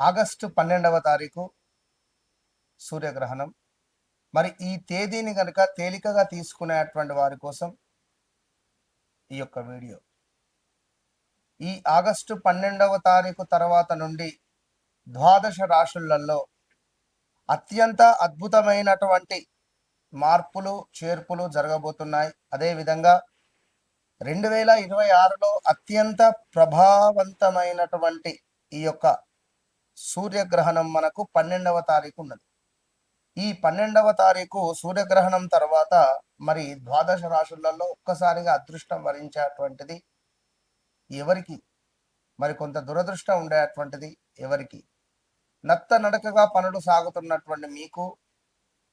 August 12వ తారీఖు సూర్యగ్రహణం. మరి ఈ తేదీని కనుక తేలికగా తీసుకునేటువంటి వారి కోసం ఈ యొక్క వీడియో. ఈ ఆగస్టు 12వ తారీఖు తర్వాత నుండి ద్వాదశ రాశులలో అత్యంత అద్భుతమైనటువంటి మార్పులు చేర్పులు జరగబోతున్నాయి. అదేవిధంగా 2026లో అత్యంత ప్రభావవంతమైనటువంటి ఈ యొక్క సూర్యగ్రహణం మనకు 12వ తారీఖు ఉన్నది. ఈ 12వ తారీఖు సూర్యగ్రహణం తర్వాత మరి ద్వాదశ రాశులలో ఒక్కసారిగా అదృష్టం వరించేటువంటిది ఎవరికి, మరి కొంత దురదృష్టం ఉండేటువంటిది ఎవరికి. నత్త నడకగా పనులు సాగుతున్నటువంటి మీకు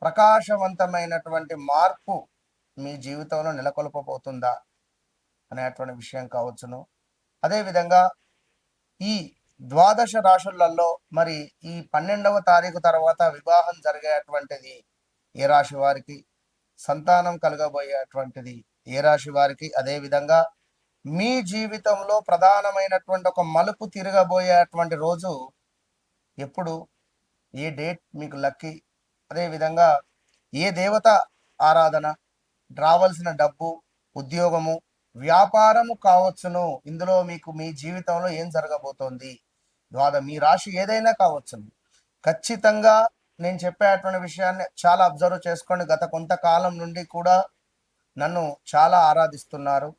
ప్రకాశవంతమైనటువంటి మార్పు మీ జీవితంలో నెలకొల్పబోతుందా అనేటువంటి విషయం కావచ్చును. అదేవిధంగా ఈ ద్వాదశ రాశులలో మరి ఈ 12వ తారీఖు తర్వాత వివాహం జరిగేటువంటిది ఏ రాశి వారికి, సంతానం కలగబోయేటువంటిది ఏ రాశి వారికి, అదేవిధంగా మీ జీవితంలో ప్రధానమైనటువంటి ఒక మలుపు తిరగబోయేటువంటి రోజు ఎప్పుడు, ఏ డేట్ మీకు లక్కీ, అదేవిధంగా ఏ దేవత ఆరాధన, రావాల్సిన డబ్బు, ఉద్యోగము, వ్యాపారము కావచ్చును. ఇందులో మీకు మీ జీవితంలో ఏం జరగబోతోంది, మీ రాశి ఏదైనా కావచ్చును. ఖచ్చితంగా నేను చెప్పేటువంటి విషయాన్ని చాలా అబ్జర్వ్ చేసుకోండి. గత కొంతకాలం నుండి కూడా నన్ను చాలా ఆరాధిస్తున్నారు,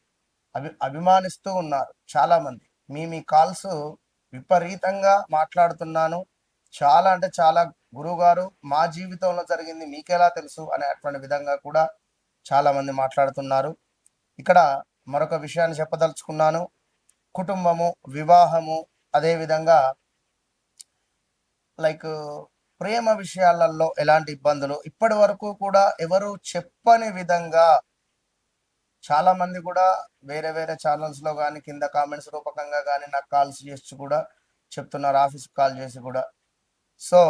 అభిమానిస్తూ ఉన్నారు చాలామంది. మీ కాల్స్ విపరీతంగా మాట్లాడుతున్నాను. చాలా అంటే చాలా, గురువుగారు మా జీవితంలో జరిగింది మీకెలా తెలుసు అనేటువంటి విధంగా కూడా చాలామంది మాట్లాడుతున్నారు. ఇక్కడ మరొక విషయాన్ని చెప్పదలుచుకున్నాను. కుటుంబము, వివాహము, అదేవిధంగా లైక్ ప్రేమ విషయాలలో ఎలాంటి ఇబ్బందులు ఇప్పటి వరకు కూడా ఎవరు చెప్పని విధంగా చాలామంది కూడా వేరే వేరే ఛానల్స్లో కానీ కింద కామెంట్స్ రూపకంగా కానీ నాకు కాల్స్ చేసి కూడా చెప్తున్నారు, ఆఫీస్కి కాల్ చేసి కూడా. సో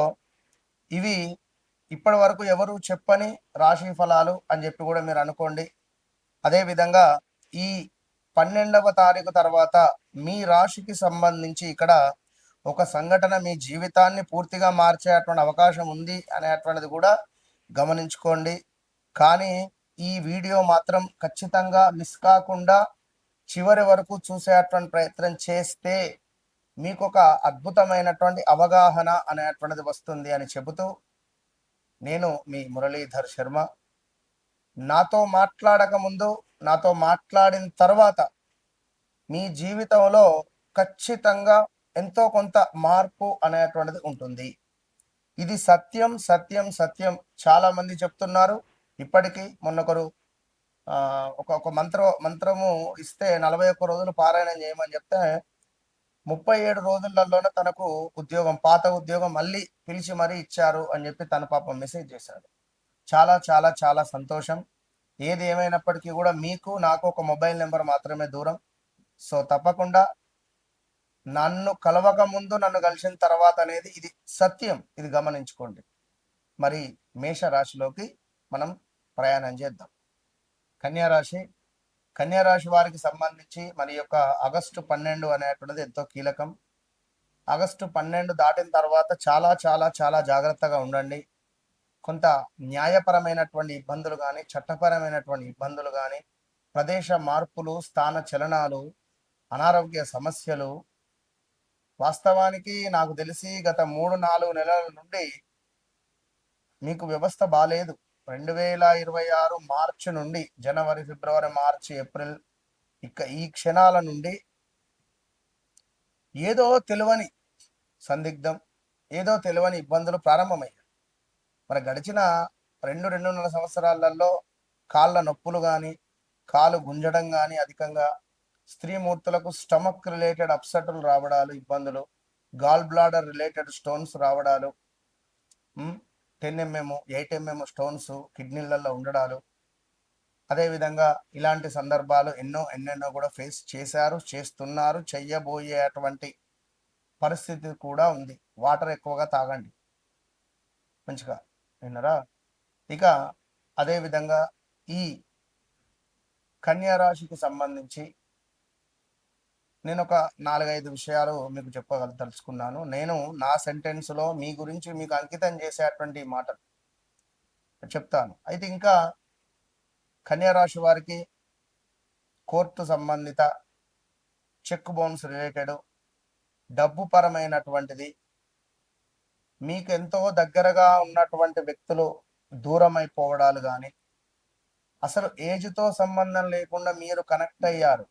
ఇవి ఇప్పటి వరకు ఎవరు చెప్పని రాశి ఫలాలు అని చెప్పి కూడా మీరు అనుకోండి. అదేవిధంగా ఈ 12వ తారీఖు తర్వాత మీ రాశికి సంబంధించి ఇక్కడ ఒక సంఘటన మీ జీవితాన్ని పూర్తిగా మార్చేటువంటి అవకాశం ఉంది అనేటువంటిది కూడా గమనించుకోండి. కానీ ఈ వీడియో మాత్రం ఖచ్చితంగా మిస్ కాకుండా చివరి వరకు చూసేటువంటి ప్రయత్నం చేస్తే మీకు ఒక అద్భుతమైనటువంటి అవగాహన అనేటువంటిది వస్తుంది అని చెబుతూ, నేను మీ మురళీధర్ శర్మ. నాతో మాట్లాడక ముందు, నాతో మాట్లాడిన తర్వాత మీ జీవితంలో ఖచ్చితంగా ఎంతో కొంత మార్పు అనేటువంటిది ఉంటుంది. ఇది సత్యం సత్యం సత్యం. చాలా మంది చెప్తున్నారు. ఇప్పటికీ మొన్నొకరు ఒక మంత్రము ఇస్తే 41 రోజులు పారాయణం చేయమని చెప్తే 37 రోజులలోనే తనకు ఉద్యోగం, పాత ఉద్యోగం మళ్ళీ పిలిచి మరీ ఇచ్చారు అని చెప్పి తన పాపం మెసేజ్ చేశాడు. చాలా చాలా చాలా సంతోషం. ఏది ఏమైనప్పటికీ కూడా మీకు నాకు ఒక మొబైల్ నెంబర్ మాత్రమే దూరం. సో తప్పకుండా నన్ను కలవక ముందు, నన్ను కలిసిన తర్వాత అనేది ఇది సత్యం, ఇది గమనించుకోండి. మరి మేషరాశిలోకి మనం ప్రయాణం చేద్దాం. కన్యారాశి వారికి సంబంధించి మన యొక్క ఆగస్టు 12 అనేటువంటిది ఎంతో కీలకం. ఆగస్టు 12 దాటిన తర్వాత చాలా చాలా చాలా జాగ్రత్తగా ఉండండి. కొంత న్యాయపరమైనటువంటి ఇబ్బందులు కానీ, చట్టపరమైనటువంటి ఇబ్బందులు కానీ, ప్రదేశ మార్పులు, స్థాన చలనాలు, అనారోగ్య సమస్యలు. వాస్తవానికి నాకు తెలిసి గత 3-4 నెలల నుండి మీకు వ్యవస్థ బాలేదు. 2026 మార్చి నుండి, జనవరి, ఫిబ్రవరి, మార్చి, ఏప్రిల్, ఈ క్షణాల నుండి ఏదో తెలియని సందిగ్ధం, ఏదో తెలియని ఇబ్బందులు ప్రారంభమయ్యాయి. మరి గడిచిన 2-2.5 సంవత్సరాలలో కాళ్ళ నొప్పులు కానీ, కాలు గుంజడం కానీ అధికంగా, స్త్రీమూర్తులకు స్టమక్ రిలేటెడ్ అప్సెట్లు రావడాలు, ఇబ్బందులు, గాల్ బ్లాడర్ రిలేటెడ్ స్టోన్స్ రావడాలు, 10mm 8mm స్టోన్స్ కిడ్నీలలో ఉండడాలు, అదేవిధంగా ఇలాంటి సందర్భాలు ఎన్నెన్నో కూడా ఫేస్ చేశారు, చేస్తున్నారు, చెయ్యబోయేటువంటి పరిస్థితి కూడా ఉంది. వాటర్ ఎక్కువగా తాగండి, మంచిగా విన్నారా. ఇక అదేవిధంగా ఈ కన్యా రాశికి సంబంధించి నేను ఒక 4, 5 విషయాలు మీకు చెప్పదలుచుకున్నాను. నేను నా సెంటెన్స్‌లో మీ గురించి మీకు అంకితం చేసేటువంటి మాటలు చెప్తాను. అయితే ఇంకా కన్యా రాశి వారికి కోర్టు సంబంధిత చెక్ బౌన్స్ రిలేటెడ్ డబ్బు పరమైనటువంటిది, మీకు ఎంతో దగ్గరగా ఉన్నటువంటి వ్యక్తులు దూరం అయిపోవడాలు కానీ, అసలు ఏజ్‌తో సంబంధం లేకుండా మీరు కనెక్ట్ అయ్యారు.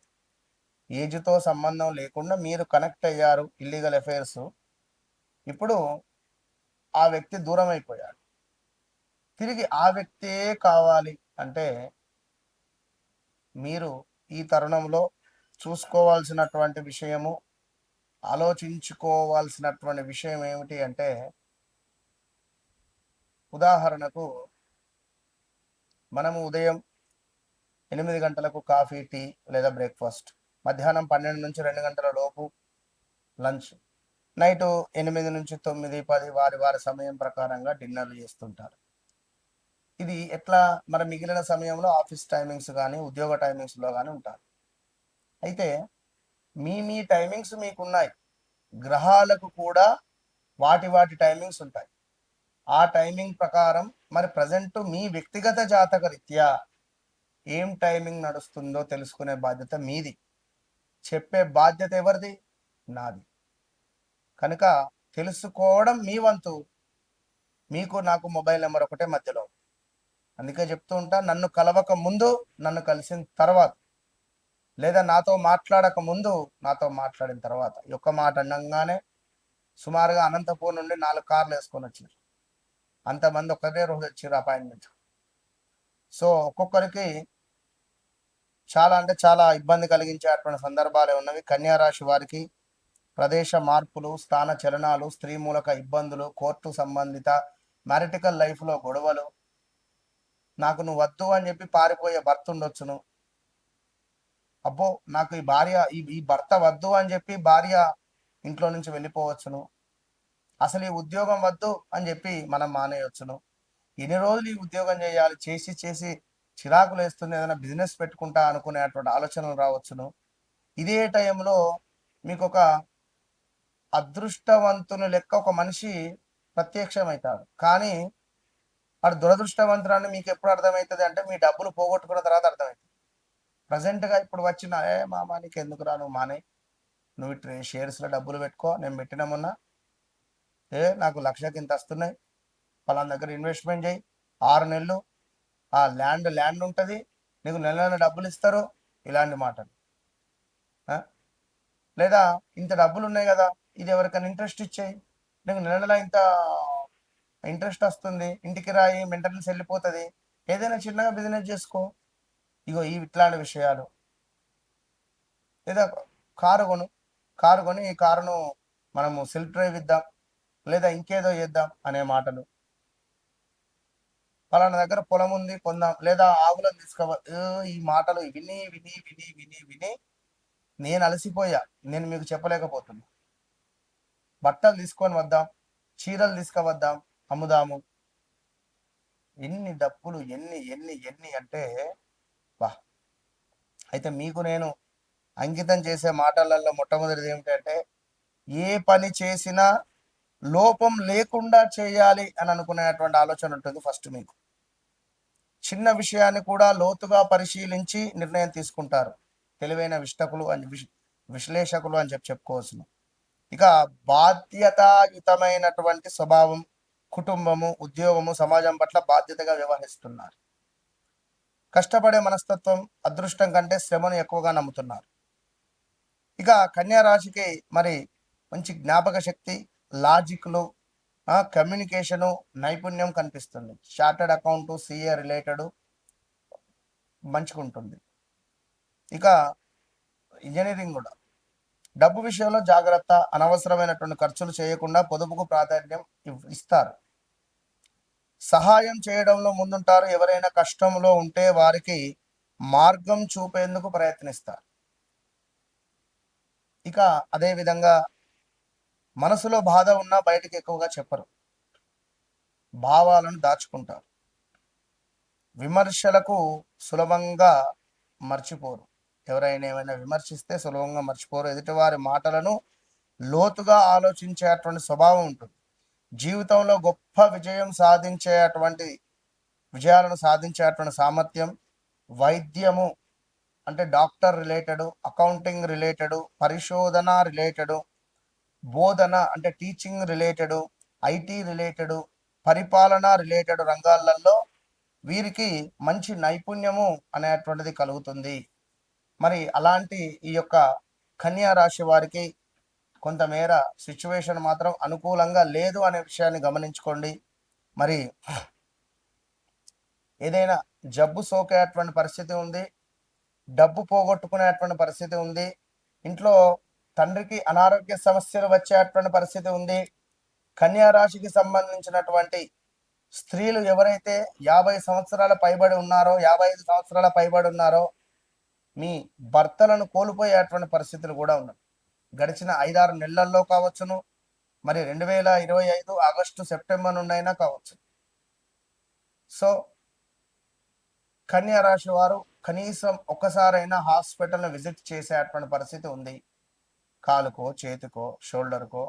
ఏజ్‌తో సంబంధం లేకుండా మీరు కనెక్ట్ అయ్యారు ఇల్లీగల్ అఫైర్స్. ఇప్పుడు ఆ వ్యక్తి దూరం అయిపోయాడు. తిరిగి ఆ వ్యక్తే కావాలి అంటే మీరు ఈ తరుణంలో చూసుకోవాల్సినటువంటి విషయము, ఆలోచించుకోవాల్సినటువంటి విషయం ఏమిటి అంటే, ఉదాహరణకు మనము ఉదయం 8 గంటలకు కాఫీ, టీ లేదా బ్రేక్‌ఫాస్ట్, మధ్యాహ్నం 12 నుంచి 2 గంటల లోపు లంచ్, నైటు 8 నుంచి 9, 10 వారి వారి సమయం ప్రకారంగా డిన్నర్లు చేస్తుంటారు. ఇది ఎట్లా మన మిగిలిన సమయంలో ఆఫీస్ టైమింగ్స్ కానీ, ఉద్యోగ టైమింగ్స్‌లో కానీ ఉంటారు. అయితే మీ టైమింగ్స్ మీకున్నాయి. గ్రహాలకు కూడా వాటి వాటి టైమింగ్స్ ఉంటాయి. ఆ టైమింగ్ ప్రకారం మరి ప్రజెంట్ మీ వ్యక్తిగత జాతక రీత్యా ఏం టైమింగ్ నడుస్తుందో తెలుసుకునే బాధ్యత మీది. చెప్పే బాధ్యత ఎవరిది? నాది. కనుక తెలుసుకోవడం మీ వంతు. మీకు నాకు మొబైల్ నెంబర్ ఒకటే మధ్యలో. అందుకే చెప్తూ ఉంటా, నన్ను కలవక ముందు, నన్ను కలిసిన తర్వాత, లేదా నాతో మాట్లాడక ముందు, నాతో మాట్లాడిన తర్వాత. ఈ ఒక్క మాట అనంగానే సుమారుగా అనంతపూర్ నుండి 4 కార్లు వేసుకొని వచ్చారు. అంతమంది ఒక్కటే రోజు వచ్చారు అపాయింట్మెంట్. సో ఒక్కొక్కరికి చాలా అంటే చాలా ఇబ్బంది కలిగించేటువంటి సందర్భాలే ఉన్నవి. కన్యా రాశి వారికి ప్రదేశ మార్పులు, స్థాన చలనాలు, స్త్రీ మూలక ఇబ్బందులు, కోర్టు సంబంధిత మ్యారిటికల్ లైఫ్లో గొడవలు, నాకు నువ్వు వద్దు అని చెప్పి పారిపోయే భర్త ఉండొచ్చును. అబ్బో నాకు ఈ భార్య ఈ భర్త వద్దు అని చెప్పి భార్య ఇంట్లో నుంచి వెళ్ళిపోవచ్చును. అసలు ఈ ఉద్యోగం వద్దు అని చెప్పి మనం మానేయొచ్చును. ఎన్ని రోజులు ఈ ఉద్యోగం చేయాలి, చేసి చేసి చిరాకులు వేస్తుంది, ఏదైనా బిజినెస్ పెట్టుకుంటా అనుకునేటువంటి ఆలోచనలు రావచ్చును. ఇదే టైంలో మీకు ఒక అదృష్టవంతుని లెక్క ఒక మనిషి ప్రత్యక్షమవుతాడు. కానీ వాడు దురదృష్టవంతురాన్ని మీకు ఎప్పుడు అర్థమవుతుంది అంటే, మీ డబ్బులు పోగొట్టుకున్న తర్వాత అర్థమవుతుంది. ప్రజెంట్గా ఇప్పుడు వచ్చిన మామ నీకు ఎందుకు రా, నువ్వు మానే, నువ్వు షేర్స్లో డబ్బులు పెట్టుకో, నేను పెట్టిన మొన్న నాకు లక్షకి ఇంత వస్తున్నాయి, పలానా దగ్గర ఇన్వెస్ట్మెంట్ చేయి, 6 నెలలు ఆ ల్యాండ్ ఉంటుంది, నీకు నెల నెల డబ్బులు ఇస్తారు. ఇలాంటి మాటలు. లేదా ఇంత డబ్బులు ఉన్నాయి కదా, ఇది ఎవరికైనా ఇంట్రెస్ట్ ఇచ్చేయి, నీకు నెల నెల ఇంత ఇంట్రెస్ట్ వస్తుంది, ఇంటికి రాయి, మెయింటెనెన్స్ వెళ్ళిపోతుంది, ఏదైనా చిన్నగా బిజినెస్ చేసుకో. ఇగో ఇట్లాంటి విషయాలు. లేదా కారు కొని ఈ కారును మనము సెల్ఫ్ డ్రైవ్ ఇద్దాం, లేదా ఇంకేదో చేద్దాం అనే మాటలు. పలానా దగ్గర పొలం ఉంది కొందాం, లేదా ఆవులను ఈ మాటలు విని విని విని విని విని నేను అలసిపోయా. నేను మీకు చెప్పలేకపోతున్నా. బట్టలు తీసుకొని వద్దాం, చీరలు తీసుకువద్దాం, అమ్ముదాము. ఎన్ని డబ్బులు, ఎన్ని ఎన్ని ఎన్ని అంటే వా. అయితే మీకు నేను అంకితం చేసే మాటలలో మొట్టమొదటిది ఏమిటంటే, ఏ పని చేసినా లోపం లేకుండా చేయాలి అని అనుకునేటువంటి ఆలోచన ఉంటుంది ఫస్ట్ మీకు. చిన్న విషయాన్ని కూడా లోతుగా పరిశీలించి నిర్ణయం తీసుకుంటారు తెలివైన విశ్లేషకులు అని చెప్పుకోవచ్చు. ఇక బాధ్యతాయుతమైనటువంటి స్వభావం, కుటుంబము, ఉద్యోగము, సమాజం పట్ల బాధ్యతగా వ్యవహరిస్తున్నారు. కష్టపడే మనస్తత్వం, అదృష్టం కంటే శ్రమను ఎక్కువగా నమ్ముతున్నారు. ఇక కన్యా రాశికి మరి మంచి జ్ఞాపక శక్తి, లాజిక్లు, కమ్యూనికేషను నైపుణ్యం కనిపిస్తుంది. చార్టర్డ్ అకౌంట్, సిఏ రిలేటెడ్ మంచిగా ఉంటుంది. ఇక ఇంజనీరింగ్ కూడా. డబ్బు విషయంలో జాగ్రత్త, అనవసరమైనటువంటి ఖర్చులు చేయకుండా పొదుపుకు ప్రాధాన్యం ఇస్తారు. సహాయం చేయడంలో ముందుంటారు. ఎవరైనా కష్టంలో ఉంటే వారికి మార్గం చూపేందుకు ప్రయత్నిస్తారు. ఇక అదేవిధంగా మనసులో బాధ ఉన్నా బయటికి ఎక్కువగా చెప్పరు, భావాలను దాచుకుంటారు. విమర్శలకు సులభంగా మర్చిపోరు. ఎవరైనా ఏమైనా విమర్శిస్తే సులభంగా మర్చిపోరు. ఎదుటివారి మాటలను లోతుగా ఆలోచించేటువంటి స్వభావం ఉంటుంది. జీవితంలో గొప్ప విజయాలను సాధించేటువంటి సామర్థ్యం, వైద్యము అంటే డాక్టర్ రిలేటెడ్, అకౌంటింగ్ రిలేటెడ్, పరిశోధన రిలేటెడ్, బోధన అంటే టీచింగ్ రిలేటెడ్, ఐటీ రిలేటెడ్, పరిపాలన రిలేటెడ్ రంగాలలో వీరికి మంచి నైపుణ్యము అనేటువంటిది కలుగుతుంది. మరి అలాంటి ఈ యొక్క కన్యా రాశి వారికి కొంతమేర సిచ్యువేషన్ మాత్రం అనుకూలంగా లేదు అనే విషయాన్ని గమనించుకోండి. మరి ఏదైనా జబ్బు సోకేటువంటి పరిస్థితి ఉంది, డబ్బు పోగొట్టుకునేటువంటి పరిస్థితి ఉంది, ఇంట్లో తండ్రికి అనారోగ్య సమస్యలు వచ్చేటువంటి పరిస్థితి ఉంది. కన్యా రాశికి సంబంధించినటువంటి స్త్రీలు ఎవరైతే 50 సంవత్సరాల పైబడి ఉన్నారో, 55 సంవత్సరాల పైబడి ఉన్నారో మీ భర్తలను కోల్పోయేటువంటి పరిస్థితులు కూడా ఉన్నాయి. గడిచిన 5-6 నెలల్లో కావచ్చును, మరి 2025 ఆగస్టు సెప్టెంబర్ నుండి అయినా కావచ్చు. సో కన్యా రాశి వారు కనీసం ఒక్కసారైనా హాస్పిటల్ని విజిట్ చేసేటువంటి పరిస్థితి ఉంది. కాలుకో, చేతికో, షోల్డర్కో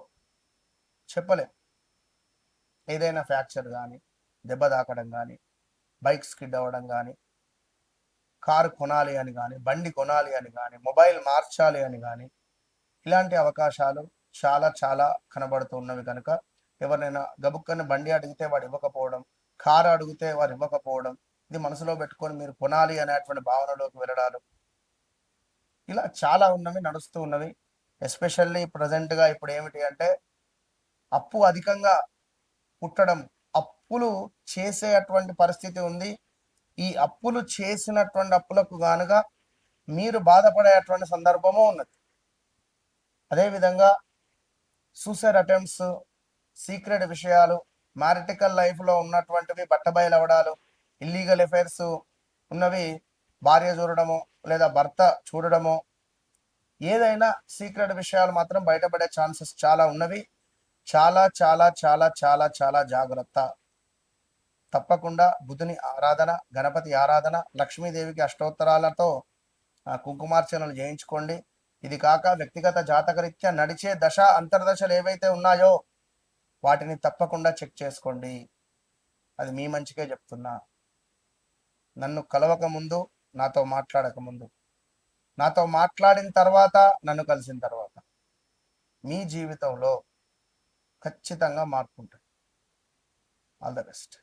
చెప్పలేం. ఏదైనా ఫ్రాక్చర్ కానీ, దెబ్బ తాకడం కానీ, బైక్ స్కిడ్ అవ్వడం కానీ, కారు కొనాలి అని కానీ, బండి కొనాలి అని కానీ, మొబైల్ మార్చాలి అని కానీ, ఇలాంటి అవకాశాలు చాలా చాలా కనబడుతున్నవి. కనుక ఎవరినైనా గబుక్కని బండి అడిగితే వాడు ఇవ్వకపోవడం, కారు అడిగితే వారు ఇవ్వకపోవడం, ఇది మనసులో పెట్టుకొని మీరు కొనాలి అనేటువంటి భావనలోకి వెళ్ళడాలు, ఇలా చాలా ఉన్నవి నడుస్తూ ఉన్నవి. ఎస్పెషల్లీ ప్రజెంట్గా ఇప్పుడు ఏమిటి అంటే అప్పు అధికంగా పుట్టడం, అప్పులు చేసేటువంటి పరిస్థితి ఉంది. ఈ అప్పులు చేసినటువంటి అప్పులకు గానుగా మీరు బాధపడేటువంటి సందర్భము ఉన్నది. అదేవిధంగా సూసైడ్ అటెంప్ట్స్, సీక్రెట్ విషయాలు, మ్యారిటికల్ లైఫ్లో ఉన్నటువంటివి బట్టబయలు అవడాలు, ఇల్లీగల్ అఫైర్స్ ఉన్నవి భార్య చూడడము లేదా భర్త చూడడము, ఏదైనా సీక్రెట్ విషయాలు మాత్రం బయటపడే ఛాన్సెస్ చాలా ఉన్నవి. చాలా చాలా చాలా చాలా చాలా జాగ్రత్త. తప్పకుండా బుధుని ఆరాధన, గణపతి ఆరాధన, లక్ష్మీదేవికి అష్టోత్తరాలతో కుంకుమార్చనలు చేయించుకోండి. ఇది కాక వ్యక్తిగత జాతకరీత్యా నడిచే దశ అంతర్దశలు ఏవైతే ఉన్నాయో వాటిని తప్పకుండా చెక్ చేసుకోండి. అది మీ మంచికే చెప్తున్నా. నన్ను కలవక ముందు, నాతో మాట్లాడక ముందు, నాతో మాట్లాడిన తర్వాత, నన్ను కలిసిన తర్వాత మీ జీవితంలో ఖచ్చితంగా మార్పు ఉంటుంది. All the best.